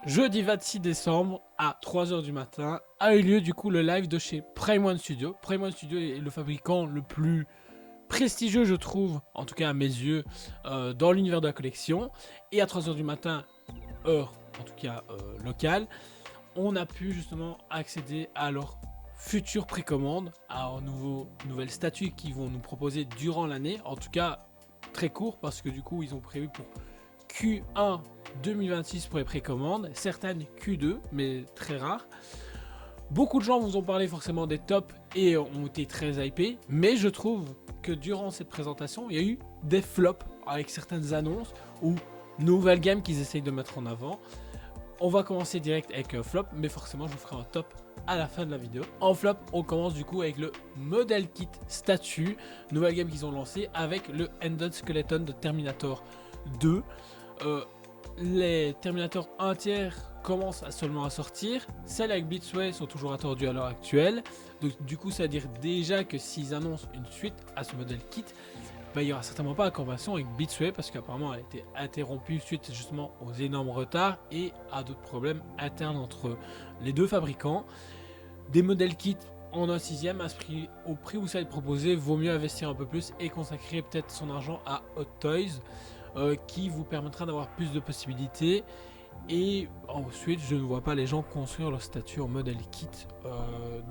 Jeudi 26 décembre à 3 h du matin a eu lieu du coup le live de chez Prime One Studio. Prime One Studio est le fabricant le plus prestigieux, je trouve, en tout cas à mes yeux, dans l'univers de la collection. Et à 3 h du matin, heure en tout cas locale, on a pu justement accéder à leur future précommande, à un nouvelle statue qu'ils vont nous proposer durant l'année. En tout cas, très court parce que du coup, ils ont prévu pour Q1 2026 pour les précommandes, certaines Q2, mais très rares. Beaucoup de gens vous ont parlé forcément des tops et ont été très hypés, mais je trouve que durant cette présentation, il y a eu des flops avec certaines annonces ou nouvelles gammes qu'ils essayent de mettre en avant. On va commencer direct avec flop, mais forcément je vous ferai un top à la fin de la vidéo. En flop, on commence du coup avec le Model Kit Statue, nouvelle gamme qu'ils ont lancée avec le Ended Skeleton de Terminator 2. Les Terminator 1 tiers commencent seulement à sortir. Celles avec Blitzway sont toujours attendues à l'heure actuelle. Donc du coup, ça veut dire déjà que s'ils annoncent une suite à ce Model Kit, il n'y aura certainement pas de conversion avec Blitzway parce qu'apparemment elle a été interrompue suite justement aux énormes retards et à d'autres problèmes internes entre les deux fabricants. Des modèles kits en un sixième au prix où ça va être proposé, vaut mieux investir un peu plus et consacrer peut-être son argent à Hot Toys qui vous permettra d'avoir plus de possibilités. Et ensuite, je ne vois pas les gens construire leur statue en modèle kit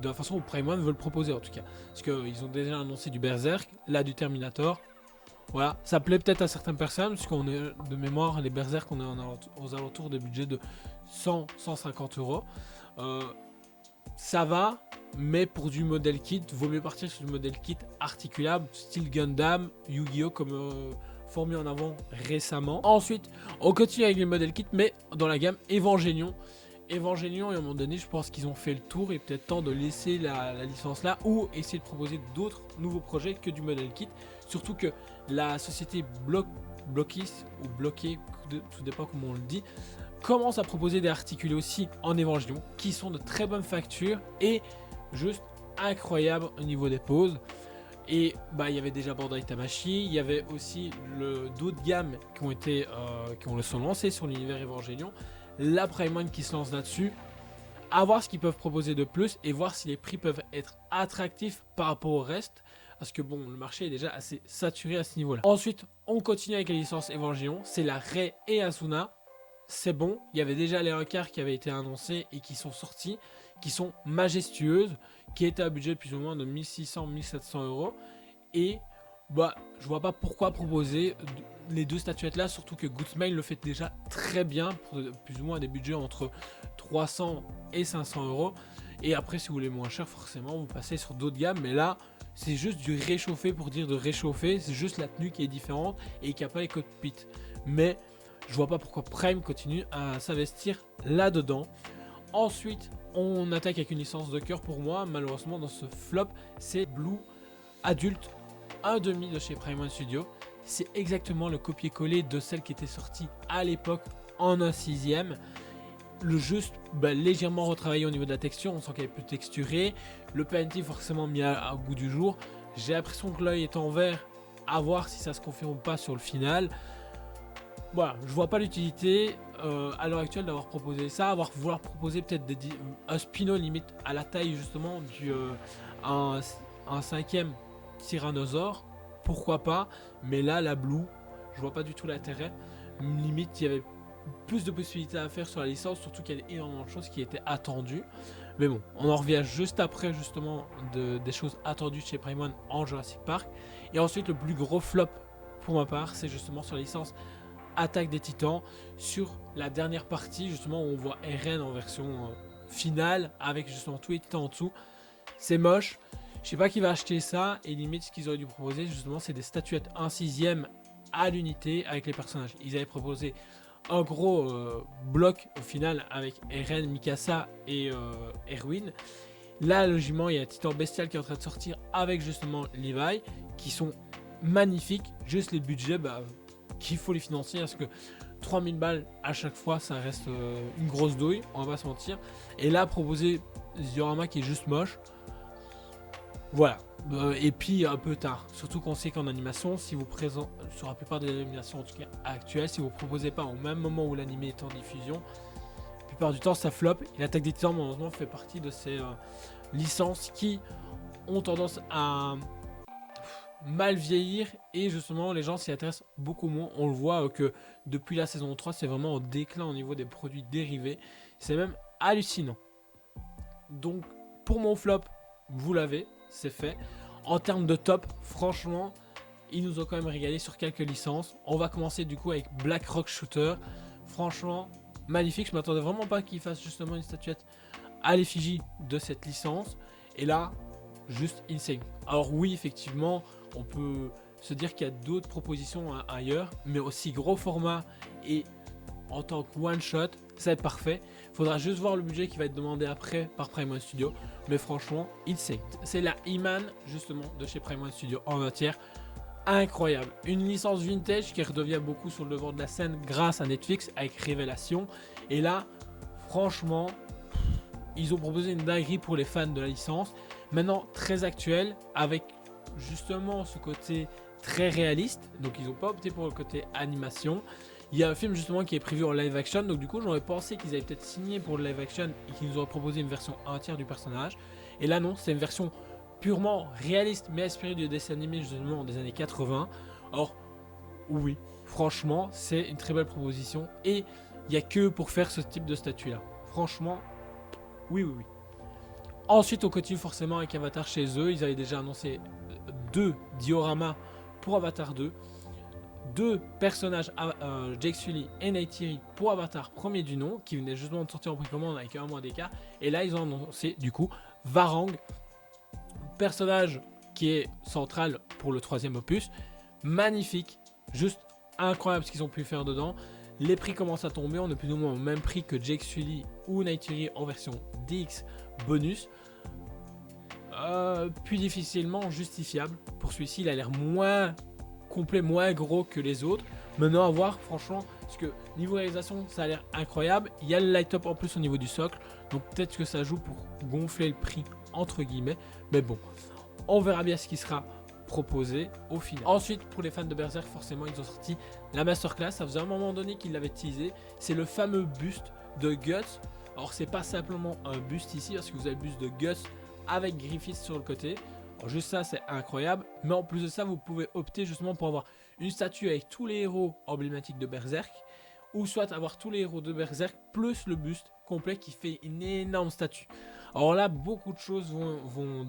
de la façon où Prime One veut le proposer en tout cas. Parce qu'ils ont déjà annoncé du Berserk, là du Terminator. Voilà, ça plaît peut-être à certaines personnes, parce qu'on est de mémoire, les Berserk, on est aux alentours des budgets de 100-150 euros. Ça va, mais pour du modèle kit, vaut mieux partir sur du modèle kit articulable, style Gundam, Yu-Gi-Oh! Comme mis en avant récemment. Ensuite, on continue avec les modèles kit, mais dans la gamme Evangelion. Evangelion, et à un moment donné, je pense qu'ils ont fait le tour et peut-être temps de laisser la licence là ou essayer de proposer d'autres nouveaux projets que du modèle kit. Surtout que la société Blockis ou Bloqué, tout dépend comment on le dit, commence à proposer des articulés aussi en Evangelion qui sont de très bonne facture et juste incroyables au niveau des poses. Et bah il y avait déjà Bandai Tamashii, il y avait aussi d'autres gammes qui sont lancées sur l'univers Evangelion. La Prime One qui se lance là-dessus, à voir ce qu'ils peuvent proposer de plus et voir si les prix peuvent être attractifs par rapport au reste. Parce que bon, le marché est déjà assez saturé à ce niveau-là. Ensuite, on continue avec les licences Evangelion, c'est la Rei et Asuna. C'est bon, il y avait déjà les recarts qui avaient été annoncés et qui sont sortis, qui sont majestueuses, qui étaient à budget plus ou moins de 1600-1700 euros. Et bah, je vois pas pourquoi proposer les deux statuettes là, surtout que Goodsmail le fait déjà très bien, pour plus ou moins des budgets entre 300 et 500 euros. Et après, si vous voulez moins cher, forcément, vous passez sur d'autres gammes. Mais là, c'est juste du réchauffé pour dire de réchauffer. C'est juste la tenue qui est différente et qui n'a pas les cockpits. Mais je vois pas pourquoi Prime continue à s'investir là-dedans. Ensuite, on attaque avec une licence de cœur pour moi. Malheureusement, dans ce flop, c'est Blue Adulte 1,5 de chez Prime One Studio. C'est exactement le copier-coller de celle qui était sortie à l'époque en un sixième. Le juste légèrement retravaillé au niveau de la texture, on sent qu'elle est plus texturée. Le painting forcément mis à goût du jour. J'ai l'impression que l'œil est en vert, à voir si ça se confirme ou pas sur le final. Voilà, je vois pas l'utilité à l'heure actuelle d'avoir proposé ça, vouloir proposer peut-être un Spino limite à la taille justement un cinquième tyrannosaure, pourquoi pas, mais là la Blue, je vois pas du tout l'intérêt. Limite il y avait plus de possibilités à faire sur la licence, surtout qu'il y a énormément de choses qui étaient attendues. Mais bon, on en revient juste après justement des choses attendues chez Prime One en Jurassic Park. Et ensuite le plus gros flop pour ma part, c'est justement sur la licence Attaque des Titans, sur la dernière partie justement où on voit Eren en version finale avec justement tous les titans en dessous. C'est moche, je sais pas qui va acheter ça, et limite ce qu'ils auraient dû proposer justement c'est des statuettes 1/6 à l'unité avec les personnages. Ils avaient proposé un gros bloc au final avec Eren, Mikasa et Erwin. Là logiquement il y a Titan Bestial qui est en train de sortir avec justement Levi qui sont magnifiques, juste les budgets qu'il faut les financer parce que 3000 balles à chaque fois ça reste une grosse douille, on va pas se mentir. Et là proposer Diorama qui est juste moche, voilà. Et puis un peu tard, surtout qu'on sait qu'en animation, si vous présentez sur la plupart des animations en tout cas actuelles, si vous proposez pas au même moment où l'animé est en diffusion, plupart du temps ça flop. Et l'Attaque des Titans malheureusement fait partie de ces licences qui ont tendance à mal vieillir et justement les gens s'y intéressent beaucoup moins. On le voit que depuis la saison 3 c'est vraiment au déclin au niveau des produits dérivés. C'est même hallucinant. Donc pour mon flop, vous l'avez, c'est fait. En termes de top, franchement, ils nous ont quand même régalé sur quelques licences. On va commencer du coup avec Black Rock Shooter. Franchement, magnifique. Je m'attendais vraiment pas qu'ils fassent justement une statuette à l'effigie de cette licence. Et là, juste insane. Alors oui, effectivement, on peut se dire qu'il y a d'autres propositions ailleurs, mais aussi gros format et en tant que one shot, ça va être parfait. Il faudra juste voir le budget qui va être demandé après par Prime One Studio, mais franchement, insane. C'est la He-Man justement de chez Prime One Studio en entière. Incroyable. Une licence vintage qui redevient beaucoup sur le devant de la scène grâce à Netflix avec Révélation. Et là, franchement, ils ont proposé une dinguerie pour les fans de la licence. Maintenant, très actuel, avec justement ce côté très réaliste. Donc, ils n'ont pas opté pour le côté animation. Il y a un film justement qui est prévu en live action. Donc, du coup, j'aurais pensé qu'ils avaient peut-être signé pour le live action et qu'ils nous auraient proposé une version entière du personnage. Et là, non, c'est une version purement réaliste mais inspiré du dessin animé justement des années 80. Or, oui, franchement, c'est une très belle proposition et il n'y a que pour faire ce type de statut là. Franchement, oui. Ensuite, on continue forcément avec Avatar chez eux. Ils avaient déjà annoncé 2 dioramas pour Avatar 2. 2 personnages, Jake Sully et Neytiri pour Avatar premier du nom, qui venaient justement de sortir en précommande avec un mois d'écart. Et là, ils ont annoncé du coup Varang, personnage qui est central pour le 3e opus. Magnifique, juste incroyable ce qu'ils ont pu faire dedans. Les prix commencent à tomber, on est plus ou moins au même prix que Jake Sully ou Neytiri en version DX bonus. Plus difficilement justifiable. Pour celui-ci, il a l'air moins complet, moins gros que les autres. Maintenant à voir, franchement, parce que niveau réalisation, ça a l'air incroyable. Il y a le light-up en plus au niveau du socle, donc peut-être que ça joue pour gonfler le prix entre guillemets. Mais bon, on verra bien ce qui sera proposé au final. Ensuite, pour les fans de Berserk, forcément, ils ont sorti la masterclass. Ça faisait un moment donné qu'ils l'avaient teasé. C'est le fameux buste de Guts. Alors, c'est pas simplement un buste ici, parce que vous avez le buste de Guts avec Griffith sur le côté. Alors, juste ça, c'est incroyable. Mais en plus de ça, vous pouvez opter justement pour avoir une statue avec tous les héros emblématiques de Berserk, ou soit avoir tous les héros de Berserk plus le buste complet qui fait une énorme statue. Alors là, beaucoup de choses vont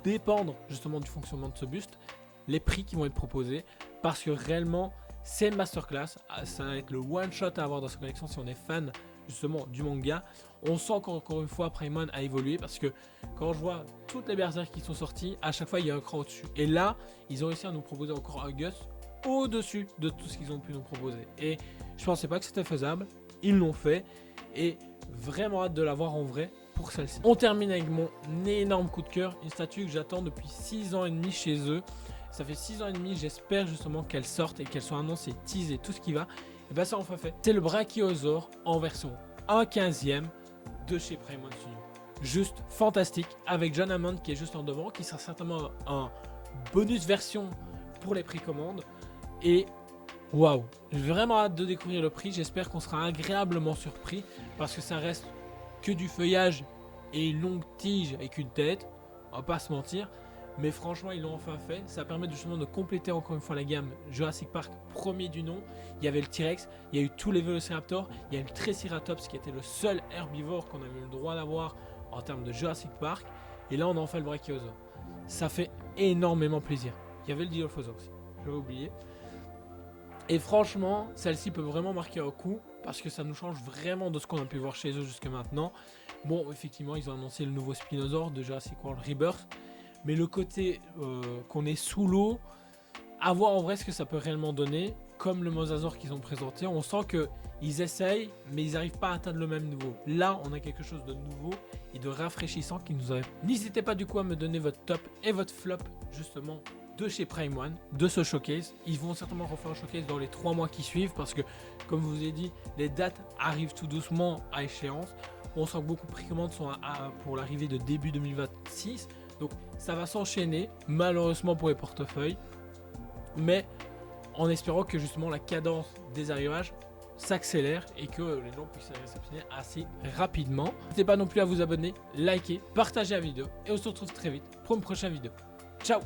dépendre justement du fonctionnement de ce buste, les prix qui vont être proposés, parce que réellement, c'est une masterclass. Ça va être le one shot à avoir dans sa collection si on est fan justement du manga. On sent qu'encore une fois, Prime One a évolué, parce que quand je vois toutes les Berserk qui sont sortis, à chaque fois, il y a un cran au-dessus. Et là, ils ont réussi à nous proposer encore un Guts au-dessus de tout ce qu'ils ont pu nous proposer. Et je pensais pas que c'était faisable. Ils l'ont fait. Et vraiment hâte de la voir en vrai pour celle-ci. On termine avec mon énorme coup de cœur, une statue que j'attends depuis 6 ans et demi chez eux. Ça fait 6 ans et demi, j'espère justement qu'elle sorte et qu'elle soit annoncée, teasée, tout ce qui va. Et bien ça, enfin fait. C'est le Brachiosaur en version 1/15e de chez Prime One Studio. Juste fantastique, avec John Hammond qui est juste en devant, qui sera certainement un bonus version pour les précommandes. Et waouh, j'ai vraiment hâte de découvrir le prix. J'espère qu'on sera agréablement surpris, parce que ça reste que du feuillage et une longue tige avec une tête, on va pas se mentir. Mais franchement, ils l'ont enfin fait. Ça permet justement de compléter encore une fois la gamme Jurassic Park premier du nom. Il y avait le T-Rex, il y a eu tous les Velociraptors, il y a eu le Triceratops qui était le seul herbivore qu'on avait eu le droit d'avoir en termes de Jurassic Park. Et là, on a enfin le Brachiosaur. Ça fait énormément plaisir. Il y avait le Dilophosaurus aussi, j'avais oublié. Et franchement, celle-ci peut vraiment marquer un coup, parce que ça nous change vraiment de ce qu'on a pu voir chez eux jusque maintenant. Bon, effectivement, ils ont annoncé le nouveau Spinosaur de Jurassic World Rebirth. Mais le côté qu'on est sous l'eau, à voir en vrai ce que ça peut réellement donner, comme le Mosasaur qu'ils ont présenté, on sent qu'ils essayent, mais ils n'arrivent pas à atteindre le même niveau. Là, on a quelque chose de nouveau et de rafraîchissant qui nous arrive. N'hésitez pas du coup à me donner votre top et votre flop, justement, de chez Prime One, de ce showcase. Ils vont certainement refaire un showcase dans les 3 mois qui suivent, parce que, comme je vous ai dit, les dates arrivent tout doucement à échéance. On sent que beaucoup de précommandes sont pour l'arrivée de début 2026. Donc ça va s'enchaîner, malheureusement pour les portefeuilles, mais en espérant que justement la cadence des arrivages s'accélère et que les gens puissent les réceptionner assez rapidement. N'hésitez pas non plus à vous abonner, liker, partager la vidéo et on se retrouve très vite pour une prochaine vidéo. Ciao!